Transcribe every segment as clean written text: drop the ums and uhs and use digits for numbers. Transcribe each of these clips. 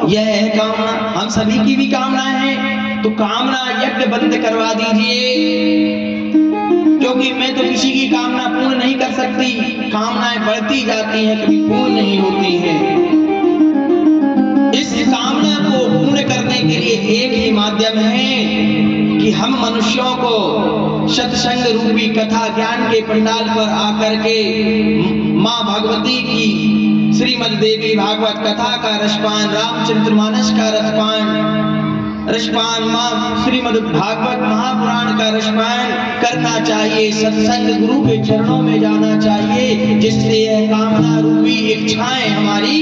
यह है कामना, हम सभी की भी कामना है। तो कामना यज्ञ बंद करवा दीजिए, क्योंकि मैं तो किसी की कामना पूर्ण नहीं कर सकती। कामनाएं बढ़ती जाती हैं, कभी पूर्ण नहीं होती हैं। इस कामना को पूर्ण करने के लिए एक ही माध्यम है कि हम मनुष्यों को सत्संग रूपी कथा ज्ञान के पंडाल पर आकर के माँ भगवती की श्रीमद् देवी भागवत कथा का रसपान, रामचरितमानस का रसपान, माँ श्रीमद् भागवत महापुराण का रसपान करना चाहिए। सत्संग गुरु के चरणों में जाना चाहिए, जिससे यह कामना रूपी इच्छाएं हमारी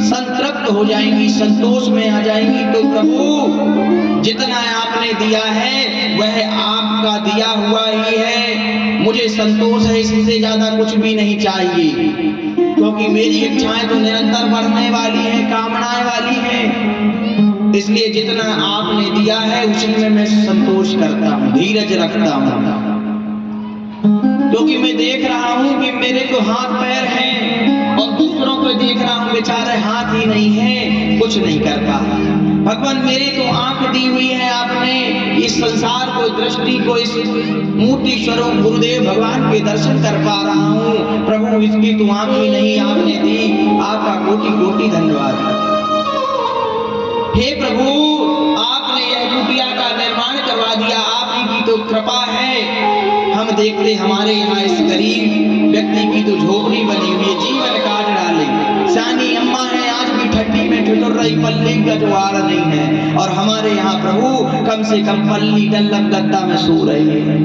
संतृप्त हो जाएंगी, संतोष में आ जाएंगी। तो प्रभु जितना आपने दिया है वह आपका दिया हुआ ही है, मुझे संतोष है, इससे ज्यादा कुछ भी नहीं चाहिए, क्योंकि मेरी इच्छाएं तो निरंतर बढ़ने वाली हैं, कामनाएं वाली हैं। इसलिए जितना आपने दिया है उसी में मैं संतोष करता हूँ, धीरज रखता हूँ, क्योंकि मैं देख रहा हूँ कि मेरे तो हाथ पैर हैं और दूसरों को देख रहा हूँ बेचारे हाथ ही नहीं है, कुछ नहीं कर पा। भगवान मेरे तो आंख दी हुई है आपने, इस संसार को, दृष्टि को, इस मूर्ति स्वरूप गुरुदेव भगवान के दर्शन कर पा रहा हूँ। प्रभु इसकी तो आंख ही नहीं आपने दी, आपका कोटि कोटि धन्यवाद। हे प्रभु आपने यह कुटिया का निर्माण करवा दिया, आप ही की तो कृपा है। हम देखते हमारे यहाँ इस गरीब व्यक्ति की तो झोपड़ी बनी हुई है, जीवन काट डाले। सानी अम्मा है, आज भी ठट्टी में ठिठुर रही, पल्ली का जुगाड़ नहीं है, और हमारे यहाँ प्रभु कम से कम पल्ली डल्लम गद्दा में सो रहे हैं।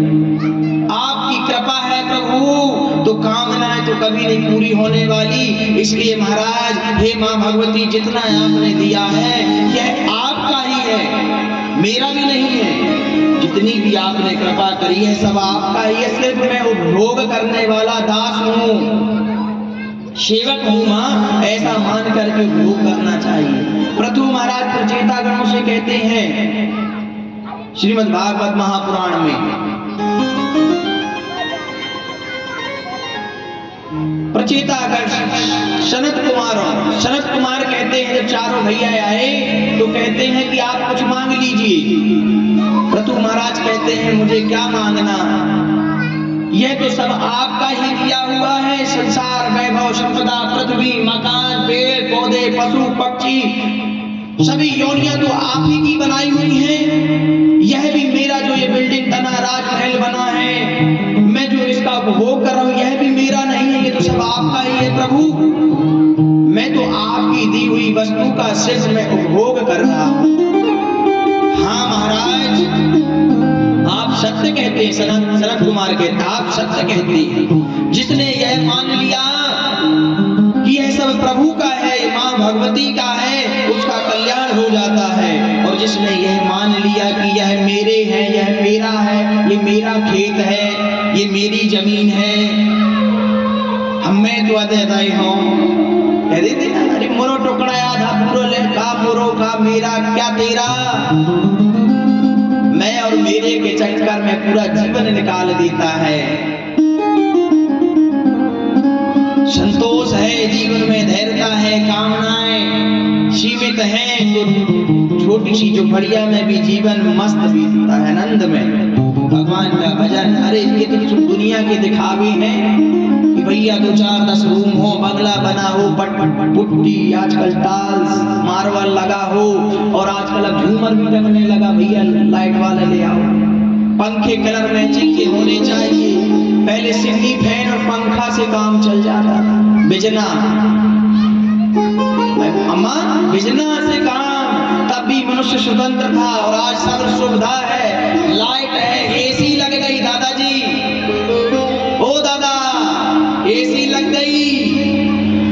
आपकी कृपा है प्रभु, तो कामनाएं तो कभी नहीं पूरी होने वाली। इसलिए महाराज, हे माँ भगवती, जितना आपने दिया है यह आपका ही है, मेरा भी नहीं है। जितनी भी आपने कृपा करी है सब आपका ही है, सिर्फ मैं उपभोग करने वाला दास हूँ, सेवक हूँ माँ, ऐसा मान करके उपभोग करना चाहिए। प्रथु महाराज प्रचेता गणों से कहते हैं श्रीमद् भागवत महापुराण में, प्रचेता सनत कुमार कहते हैं, जब चारों भैया आए तो कहते हैं कि आप कुछ मांग लीजिए। प्रथु महाराज कहते हैं मुझे क्या मांगना, यह तो सब आपका ही दिया हुआ है। संसार, वैभव, संपदा, पृथ्वी, मकान, पेड़ पौधे, पशु पक्षी, सभी योनियां तो आप ही की बनाई हुई हैं। यह भी मेरा जो ये बिल्डिंग तना राजमहल बना है, मैं जो इसका उपभोग कर रहा हूँ, यह भी मेरा नहीं है, ये तो सब आपका ही है प्रभु। मैं तो आपकी दी हुई वस्तु का सिर्फ मैं उपभोग कर रहा हूँ। हाँ महाराज, आप सत्य कहते हैं, सनत कुमार कहते, आप सत्य कहते हैं। जिसने यह मान लिया कि यह सब प्रभु का है, माँ भगवती का है, उसका कल्याण हो जाता है। और जिसने यह मान लिया कि यह मेरे है, यह मेरा है, ये मेरा खेत है, ये मेरी जमीन है, मैं तो अधेदाई हूँ, कह देते ना, अरे मोरो टुकड़ा आधा पूरा ले का, मोरो का, मेरा क्या तेरा, मैं और मेरे के चक्कर में पूरा जीवन निकाल देता है। संतोष है जीवन में, धैर्यता है, कामनाएं सीमित हैं, तो छोटी सी झोपड़िया में भी जीवन मस्त बीतता है, आनंद में भगवान का भजन। अरे ये तो दुनिया के दिखावे हैं कि भैया 2-4-10 रूम हो, बंगला बना हो, पुट्टी, आजकल टाइल्स मार्बल लगा हो, और आजकल अब झूमर भी लगने लगा, भैया लाइट वाले ले आओ, पंखे कलर मैचिंग के होने चाहिए। पहले सिंगी फैन और पंखा से काम चल जाता था, बिजना अम्मा, बिजना से काम, तब भी मनुष्य स्वतंत्र था, और आज सब सुविधा है, लाइट है, एसी लग गई दादाजी, ओ दादा एसी लग गई,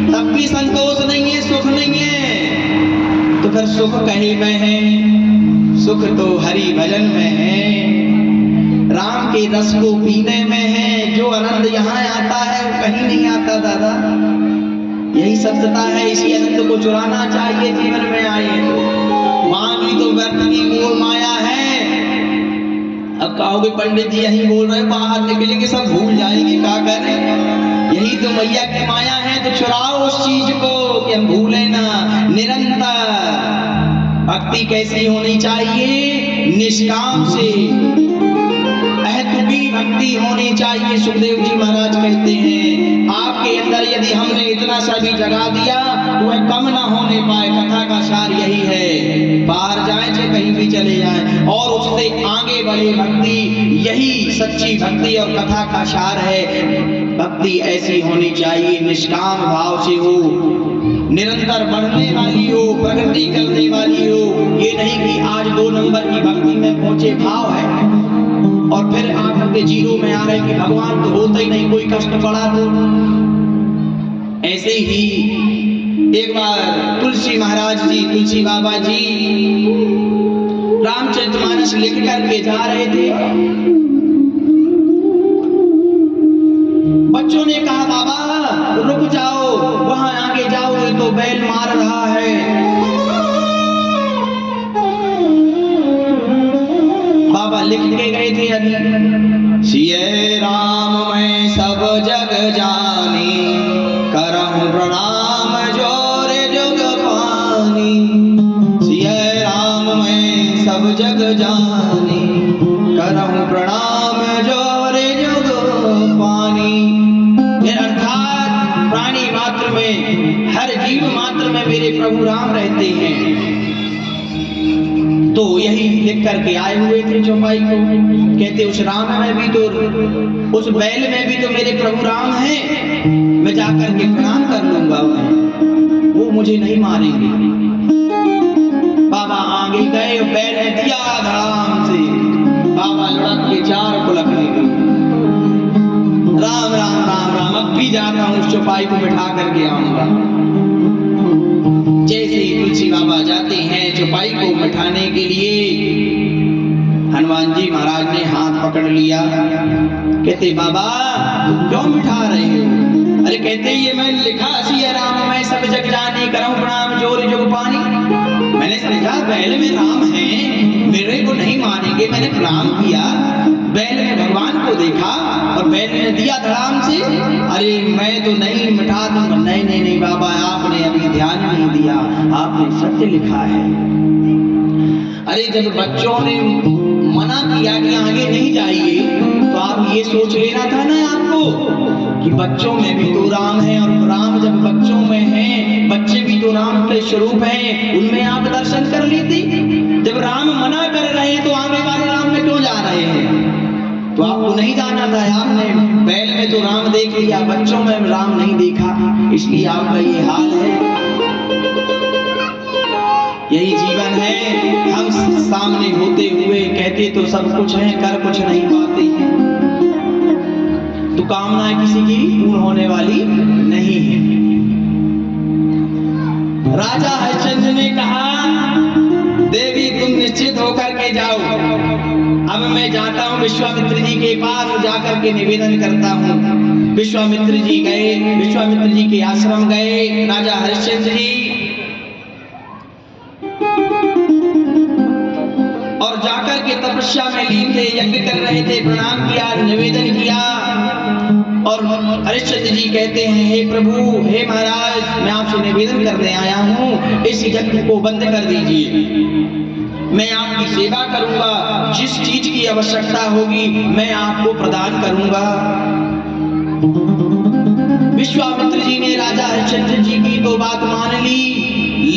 तब भी संतोष नहीं है, सुख नहीं है। तो फिर सुख कहीं में है, सुख तो हरि भजन में है, राम के रस को पीने में है। जो आनंद यहाँ आता है वो कहीं नहीं आता दादा, यही सत्यता है। इसी आनंद को चुराना चाहिए जीवन में आए तो। मांगी तो व्यर्थ की मोह माया है। अब कहोगे पंडित जी यही बोल रहे, बाहर निकलेंगे सब भूल जाएंगे, क्या करें, यही तो मैया की माया है। तो चुराओ उस चीज को कि हम भूले ना, निरंतर भक्ति कैसी होनी चाहिए? निष्काम से अहेतुकी भक्ति होनी चाहिए। सुखदेव जी महाराज कहते हैं आपके अंदर यदि हमने इतना सा भी जगा दिया तो वह कम ना होने पाए। कथा का सार यही है, बाहर जाए चाहे कहीं भी चले जाए और उससे आगे बढ़े भक्ति, यही सच्ची भक्ति और कथा का सार है। भक्ति ऐसी होनी चाहिए, निष्काम भाव से हो, निरंतर बढ़ने वाली हो, प्रगति करने वाली हो। ये नहीं कि आज 2 नंबर की भक्ति में पहुंचे भाव है और फिर आकर के जीरो में आ रहे कि भगवान तो होता ही नहीं, कोई कष्ट पड़ा तो। ऐसे ही एक बार तुलसी महाराज जी, तुलसी बाबा जी रामचरितमानस लिख करके जा रहे थे। बच्चों ने कहा बाबा रुक जाओ, वहां आगे जाओगे तो बैल मार रहा है। बाबा लिख के गए थे अभी, सिय राम मैं सब जग जानी, करहूं प्रणाम जोर जुग पानी। सिय राम मैं सब जग जानी, करहूं प्रणाम जोर जुग पानी। अर्थात प्राणी मात्र में, हर जीव मात्र में मेरे प्रभु राम रहते हैं। तो यही लिख करके आए हुए थे चौपाई को। कहते उस राम में भी तो, उस बैल में भी तो मेरे प्रभु राम हैं, मैं जाकर के प्रणाम कर लूंगा उन्हें, वो मुझे नहीं मारेंगे। बाबा आगे गए और बैल ने दिया धड़ाम से, बाबा लुढ़क के 4 पुलकने गए। राम राम राम राम, अब भी जाता हूं उस चौपाई को बिठा करके आऊंगा। जैसे ही तुलसी बाबा जाते हैं चौपाई को बिठाने के लिए, हनुमान जी महाराज ने हाथ पकड़ लिया। कहते बाबा क्यों बिठा रहे हो? अरे कहते ये मैं लिखा सिया राम मैं सब जग जानी, करहूं प्रणाम जोर जुग पानी। मैंने समझा बैल में राम है, मेरे को नहीं मानेंगे, मैंने प्रणाम किया, बैल में भगवान को देखा और बैल ने दिया धड़ाम से। अरे मैं तो नहीं मिटा दूंगा। नहीं नहीं नहीं बाबा, आपने अभी ध्यान नहीं दिया, आपने सत्य लिखा है। अरे जब बच्चों ने मना किया कि आगे नहीं जाइए, तो आप ये सोच लेना था ना आपको कि बच्चों में भी तो राम है, और राम जब बच्चों में है, बच्चे भी तो राम के स्वरूप हैं, उनमें आप दर्शन कर लेती। जब राम मना कर रहे हैं तो आगे वाले राम में क्यों जा रहे हैं? तो आपको नहीं जाना था, आपने बैल में तो राम देख लिया, बच्चों में राम नहीं देखा, इसलिए आपका ये हाल है। यही जीवन है, हम सामने होते हुए कहते तो सब कुछ है, कर कुछ नहीं पाते हैं, तो कामनाएं किसी की पूर्ण होने वाली नहीं है। राजा हरिश्चंद्र ने कहा देवी तुम निश्चित होकर के जाओ, अब मैं जाता हूं विश्वामित्र जी के पास, जाकर के निवेदन करता हूं। विश्वामित्र जी गए, विश्वामित्र जी के आश्रम गए। राजा हरिश्चंद्र जी और जाकर के तपस्या में लीन थे, यज्ञ कर रहे थे, प्रणाम किया, निवेदन किया। और हरिश्चंद्र जी कहते हैं हे प्रभु, हे महाराज, मैं आपसे निवेदन करने आया हूं, इस यज्ञ को बंद कर दीजिए, मैं आपकी सेवा करूंगा, जिस चीज की आवश्यकता होगी मैं आपको प्रदान करूंगा। विश्वामित्र जी ने राजा हरिश्चंद्र जी की तो बात मान ली,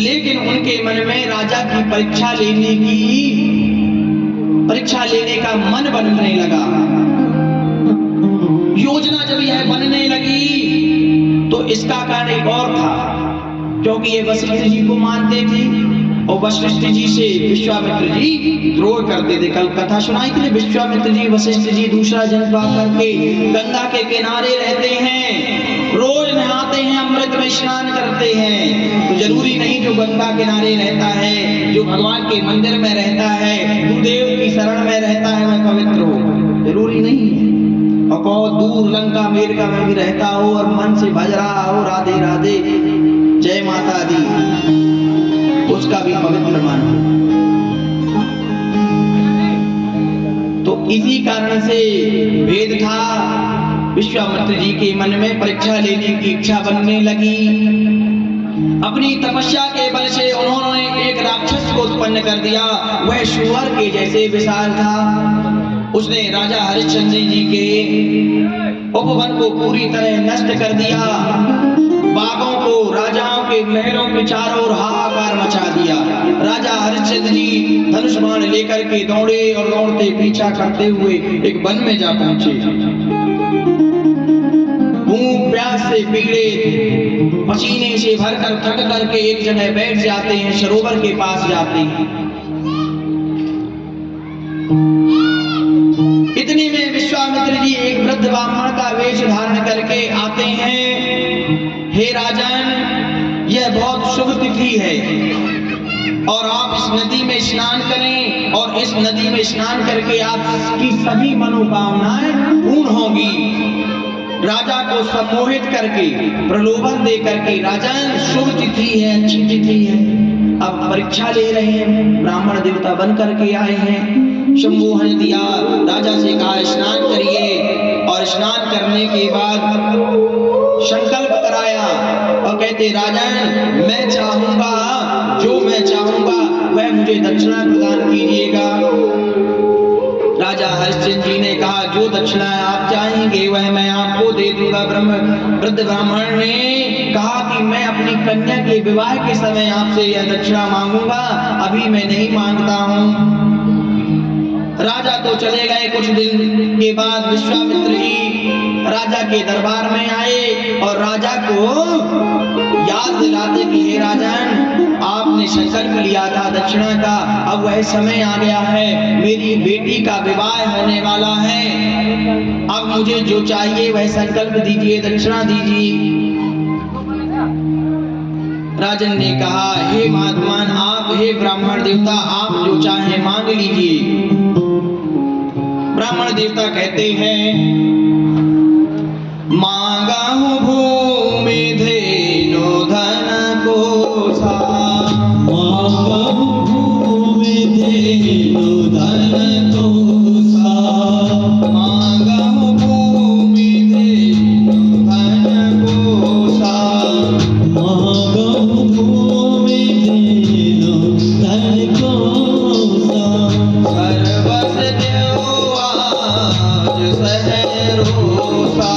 लेकिन उनके मन में राजा की परीक्षा लेने का मन बनने लगा। योजना जब यह बनने लगी तो इसका कारण एक और था, क्योंकि ये वशिष्ठ जी को मानते थे और वशिष्ठ जी से विश्वामित्र जी द्रोह करते थे। कल कथा सुनाई थी, विश्वामित्र जी वशिष्ठ जी दूसरा जन्म पा करके गंगा के किनारे रहते हैं, रोज नहाते हैं, अमृत में स्नान करते हैं। तो जरूरी नहीं जो गंगा किनारे रहता है, जो भगवान के मंदिर में रहता है, गुरुदेव की शरण में रहता है, वह पवित्र हो, जरूरी नहीं है। और बहुत दूर लंका अमेरिका में भी रहता हो और मन से भज रहा हो राधे राधे जय माता दी, उसका भी पवित्र मानो। तो इसी कारण से भेद था। विश्वामित्र जी के मन में परीक्षा लेने की इच्छा बनने लगी। अपनी तपस्या के बल से उन्होंने एक राक्षस को उत्पन्न कर दिया। वह सुअर के जैसे विशाल था। उसने राजा हरिश्चंद्र जी के उपवन को पूरी तरह नष्ट कर दिया। बागों को, राजाओं के महलों के चारों ओर हाहाकार मचा दिया। राजा हरिश्चंद्र जी धनुष बाण लेकर के दौड़े और दौड़ते पीछा करते हुए एक वन में जा पहुंचे। भूख प्यास से पीड़ित, पसीने से भरकर थक करके एक जगह बैठ जाते हैं, सरोवर के पास जाते हैं। इतने में विश्वामित्र जी एक वृद्ध ब्राह्मण का वेश धारण करके आते हैं। हे राजन, यह बहुत शुभ तिथि है और आप इस नदी में स्नान करें और इस नदी में स्नान करके आपकी सभी मनोकामनाएं पूर्ण होंगी। राजा को सम्मोहित करके, प्रलोभन दे करके, राजन शुभ तिथि है, अच्छी तिथि है, अब परीक्षा ले रहे हैं। ब्राह्मण देवता बन करके आए हैं। सम्मोहन दिया, राजा से कहा स्नान करिए और स्नान करने के बाद संकल्प कराया और कहते राजन, मैं चाहूंगा, जो मैं चाहूंगा वह मुझे दक्षिणा प्रदान कीजिएगा। राजा हरिश्चंद्र जी ने कहा जो दक्षिणा आप चाहेंगे वह मैं आपको दे दूंगा। वृद्ध ब्राह्मण ने कहा कि मैं अपनी कन्या के विवाह के समय आपसे यह दक्षिणा मांगूंगा, अभी मैं नहीं मांगता हूं। राजा तो चले गए। कुछ दिन के बाद विश्वामित्र जी राजा के दरबार में आए और राजा को याद दिलाते कि हे राजन, आपने संकल्प लिया था दक्षिणा का, अब वह समय आ गया है, मेरी बेटी का विवाह होने वाला है, अब मुझे जो चाहिए वह संकल्प दीजिए, दक्षिणा दीजिए। राजन ने कहा हे महात्मान, आप, हे ब्राह्मण देवता, आप जो चाहे मांग लीजिए। ब्राह्मण देवता कहते हैं मांगा हूँ भूमि धेनु धन कोसा, मांगा हूँ भूमि धेनु धन कोसा, मांगा हूँ भूमि धेनु धन कोसा, मांगा हूँ भूमि धेनु धन कोसा, सर्वस देव आज सहरोसा,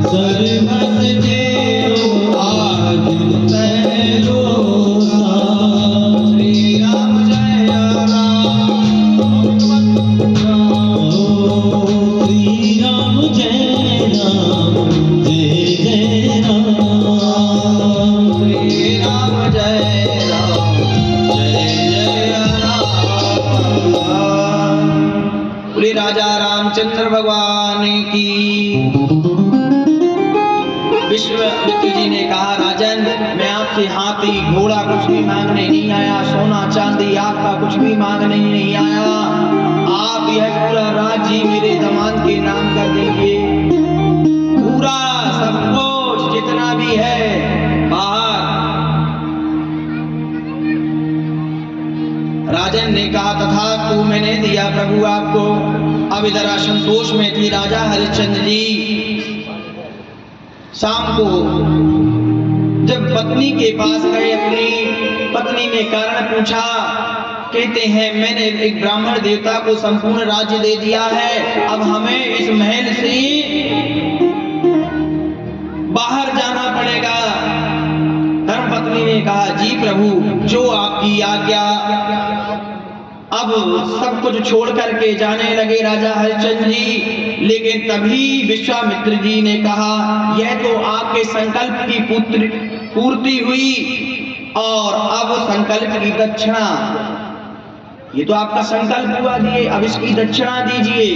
सर्वस देव आज सहरोसा। श्री राम जय राम, श्री राम जय राम, जय जय राम, श्री राम जय राम, जय जय राम। बोले राजा रामचंद्र भगवान की। विश्वामित्र जी ने कहा राजन, मैं आपसे हाथी घोड़ा कुछ भी मांगने नहीं आया, सोना चांदी आपका कुछ भी मांगने नहीं आया, आप यह पूरा राज्य मेरे दामाद के नाम कर दीजिए, पूरा सब कुछ जितना भी है बाहर। राजन ने कहा तथास्तु, मैंने दिया प्रभु आपको। अब इधर असंतोष में थे राजा हरिश्चंद्र जी। शाम को जब पत्नी के पास गए, अपनी पत्नी ने कारण पूछा। कहते हैं मैंने एक ब्राह्मण देवता को संपूर्ण राज्य दे दिया है, अब हमें इस महल से बाहर जाना पड़ेगा। धर्मपत्नी ने कहा जी प्रभु, जो आपकी आज्ञा। अब सब कुछ छोड़ करके जाने लगे राजा हरिश्चंद्र जी। लेकिन तभी विश्वामित्र जी ने कहा यह तो आपके संकल्प की पूर्ति हुई और अब संकल्प की दक्षिणा, ये तो आपका संकल्प हुआ दिए, अब इसकी दक्षिणा दीजिए।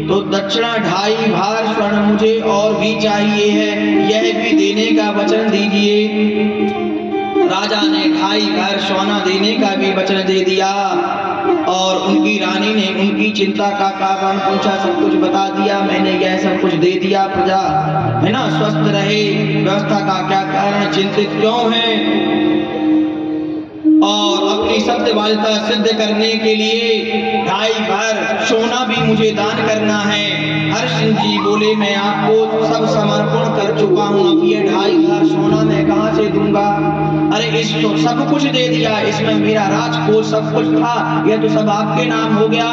तो दक्षिणा 2.5 भार स्वर्ण मुझे और भी चाहिए है, यह भी देने का वचन दीजिए। राजा ने 2.5 भार सोना देने का भी वचन दे दिया और उनकी रानी ने उनकी चिंता का कारण पूछा, सब कुछ बता दिया, मैंने यह सब कुछ दे दिया, प्रजा है ना स्वस्थ रहे, व्यवस्था का क्या कारण, चिंतित क्यों है। और अपनी सत्यवादिता सिद्ध करने के लिए 2.5 भार सोना भी मुझे दान करना है। हरि सिंह जी बोले मैं आपको सब समर्पण कर चुका हूँ, अब ये 2.5 घर सोना मैं कहाँ से दूंगा। अरे इस तो सब कुछ दे दिया, इसमें मेरा राजकोष सब कुछ था, यह तो सब आपके नाम हो गया,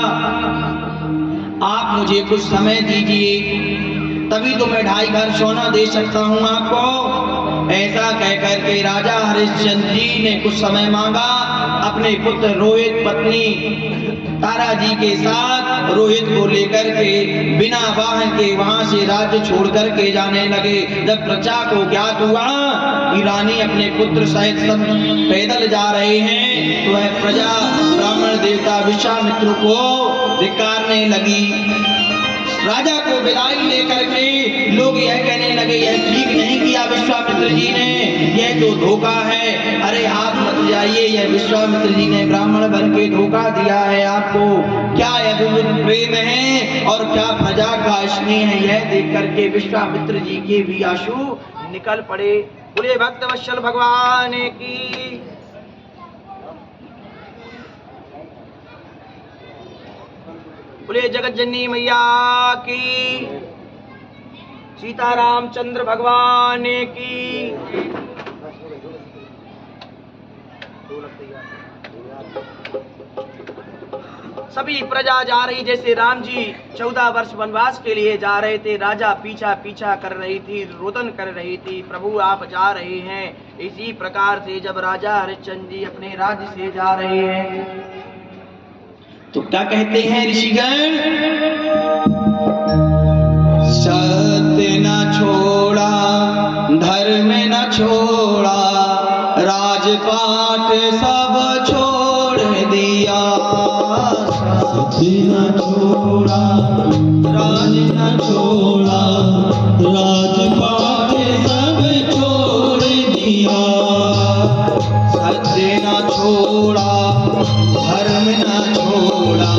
आप मुझे कुछ समय दीजिए तभी तो मैं 2.5 घर सोना दे सकता हूँ आपको। ऐसा कहकर के राजा हरिश्चंद्र जी ने कुछ समय मांगा। अपने पुत्र रोहित पत्नी तारा जी के साथ रोहित को लेकर के बिना वाहन के वहां से राज्य छोड़ कर के जाने लगे। जब प्रजा को ज्ञात हुआ कि रानी अपने पुत्र सहित सब पैदल जा रहे हैं, तो वह प्रजा ब्राह्मण देवता विश्वामित्र को धिक्कारने लगी। राजा को विदाई लेकर के लोग यह कहने लगे यह ठीक नहीं किया विश्वामित्र जी ने, यह तो धोखा है। अरे आप मत जाइए, यह विश्वामित्र जी ने ब्राह्मण बन के धोखा दिया है आपको। क्या अद्भुत प्रेम है और क्या प्रजा का स्नेह है, यह देख करके विश्वामित्र जी के भी आंसू निकल पड़े। बोले भक्त वत्सल भगवान की, बोले जगत जननी मैया की, सीताराम चंद्र भगवान की। सभी प्रजा जा रही, जैसे राम जी 14 वर्ष वनवास के लिए जा रहे थे, राजा पीछा पीछा कर रही थी, रोदन कर रही थी, प्रभु आप जा रहे हैं। इसी प्रकार से जब राजा हरिश्चंद्र जी अपने राज्य से जा रहे हैं तो क्या कहते हैं ऋषिगण, सत्य न छोड़ा धर्म न छोड़ा, राजपाट सब छोड़ दिया। सत्य न छोड़ा राज न छोड़ा, राजपाट सब छोड़ दिया। सत्य न छोड़ा धर्म न छोड़ा,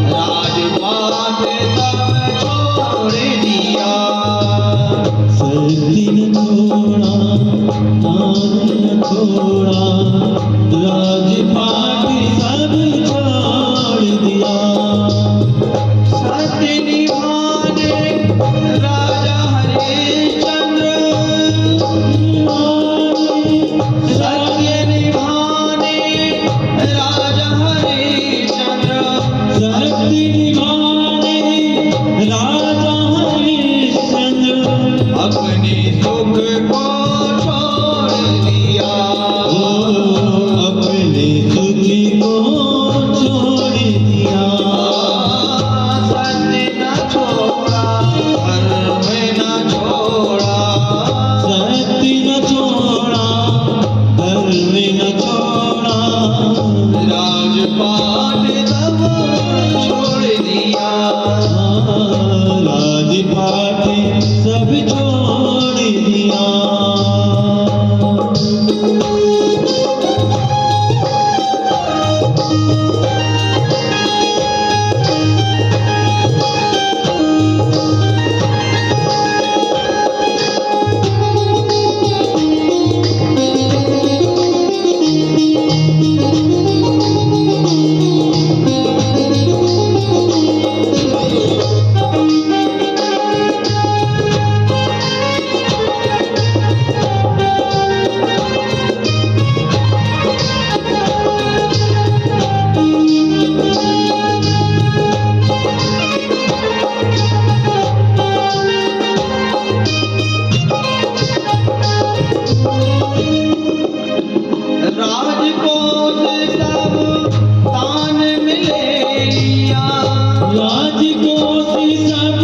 राजपाट सब छोड़ दिया। सत्य न छोड़ा धर्म न छोड़ा, राजपाट सब छोड़ दिया। सत्य निभाने राजा हरिश्चंद्र, सत्य निभाने राजा हरिश्चंद्र, सत्य निभाने राजा हरिश्चंद्र, अपने सुख को छोड़ दिया। अपने सुख को छोड़ दिया। सत्य न छोड़ा धर्म न छोड़ा, सत्य न छोड़ा धर्म न छोड़ा, राजपाट सब छोड़ दिया। राजपाट सब छोड़ दिया। राजकोष सब दान मिले लिया, राजकोष सब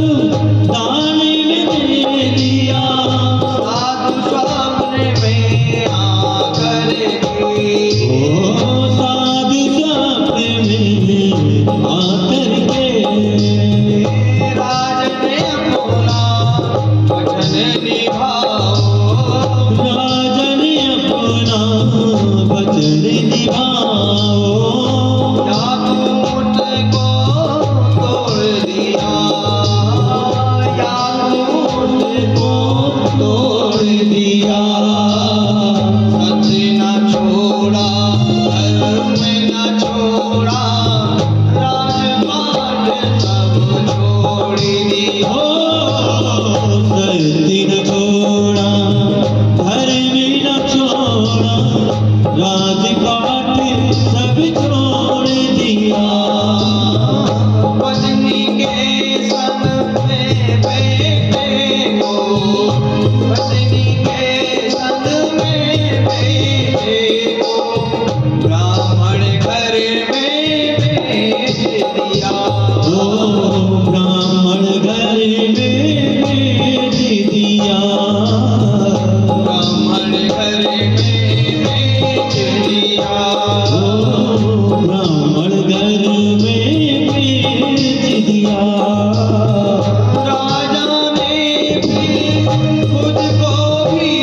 दान में दिया। साधु स्वप्न में आकर के, साधु स्वप्न में आकर के, राज ने अपना वचन निभाओ, राजन अपना वचन निभाओ। या मुझको तोड़ दिया, या मुझको तोड़ दिया। सत्य न छोड़ा धर्म न छोड़ा, राजपाट सब छोड़ दिया। बेच दिया। ब्राह्मण घर में बेच दिया। राजा ने फिर खुद को भी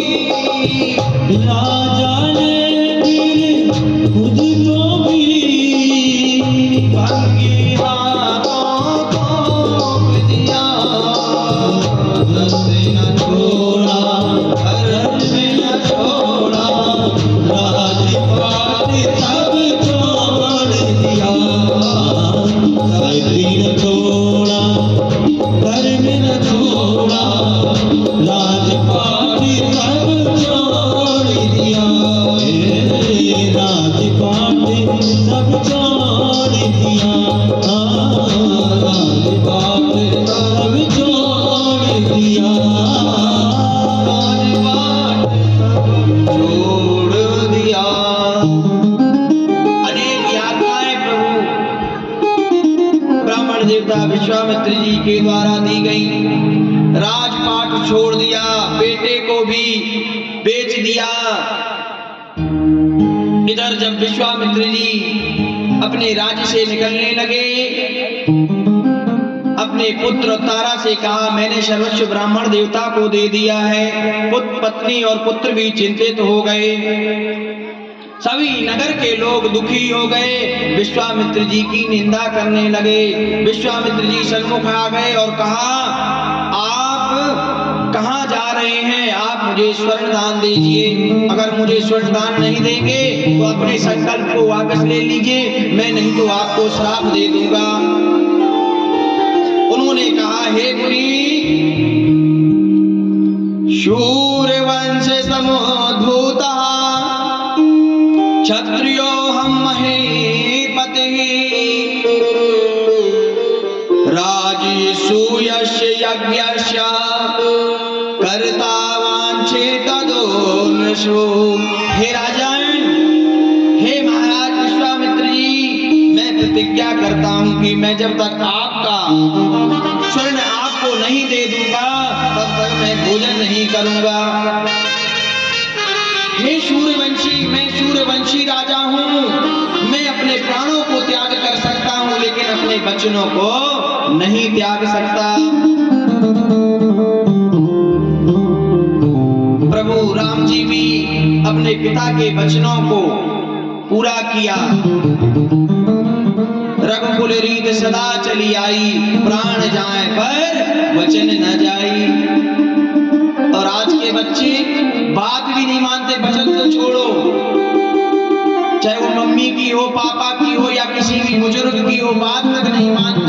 राजा ने फिर खुद को भी भंगी हाथों सौंप दिया। घर में न छोड़ा, घर में न छोड़ा, राजपाट सब छोड़ दिया। धरती न छोड़ा, घर में न छोड़ा, राजपाट सब छोड़ दिया। राजपाट सब छोड़ दिया। राजपाट सब छोड़ दिया। राजपाट छोड़ दिया। अनेक यातनाएं प्रभु ब्राह्मण देवता विश्वामित्र जी के द्वारा दी गई। राजपाट छोड़ दिया, बेटे को भी बेच दिया। इधर जब विश्वामित्र जी अपने राज्य से निकलने लगे, अपने पुत्र तारा से कहा, मैंने सर्वस्व ब्राह्मण देवता को दे दिया है। पुत्र पत्नी और पुत्र भी चिंतित हो गए। सभी नगर के लोग दुखी हो गए, विश्वामित्र जी की निंदा करने लगे। विश्वामित्र जी सन्मुख आ गए और कहा, आप कहाँ जा रहे हैं? आप मुझे स्वर्ण दान दीजिए। अगर मुझे स्वर्ण दान नहीं देंगे तो अपने संकल्प को वापस ले लीजिए, मैं नहीं तो आपको श्राप दे दूंगा। उन्होंने कहा, हे मुनि, शूरवंश समोद्भूतः क्षत्रियो हम महीपतिः राजसूयस्य यज्ञस्य कर्ता वाञ्छेत दोनशो। हे राजन, हे महाराज विश्वामित्र जी, मैं प्रतिज्ञा करता हूं कि मैं जब तक आपका स्वर्ण आपको नहीं दे दूंगा तब तक मैं भोजन नहीं करूंगा। हे सूर्यवंशी, मैं सूर्यवंशी राजा हूँ, मैं अपने प्राणों को त्याग कर सकता हूँ लेकिन अपने वचनों को नहीं त्याग सकता। प्रभु राम जी भी अपने पिता के वचनों को पूरा किया। रघुकुल रीत सदा चली आई, प्राण जाए पर वचन न जाई। और आज के बच्चे बात भी नहीं मानते, वचन तो छोड़ो, चाहे वो मम्मी की हो, पापा की हो या किसी भी बुजुर्ग की हो, बात तक नहीं मानते।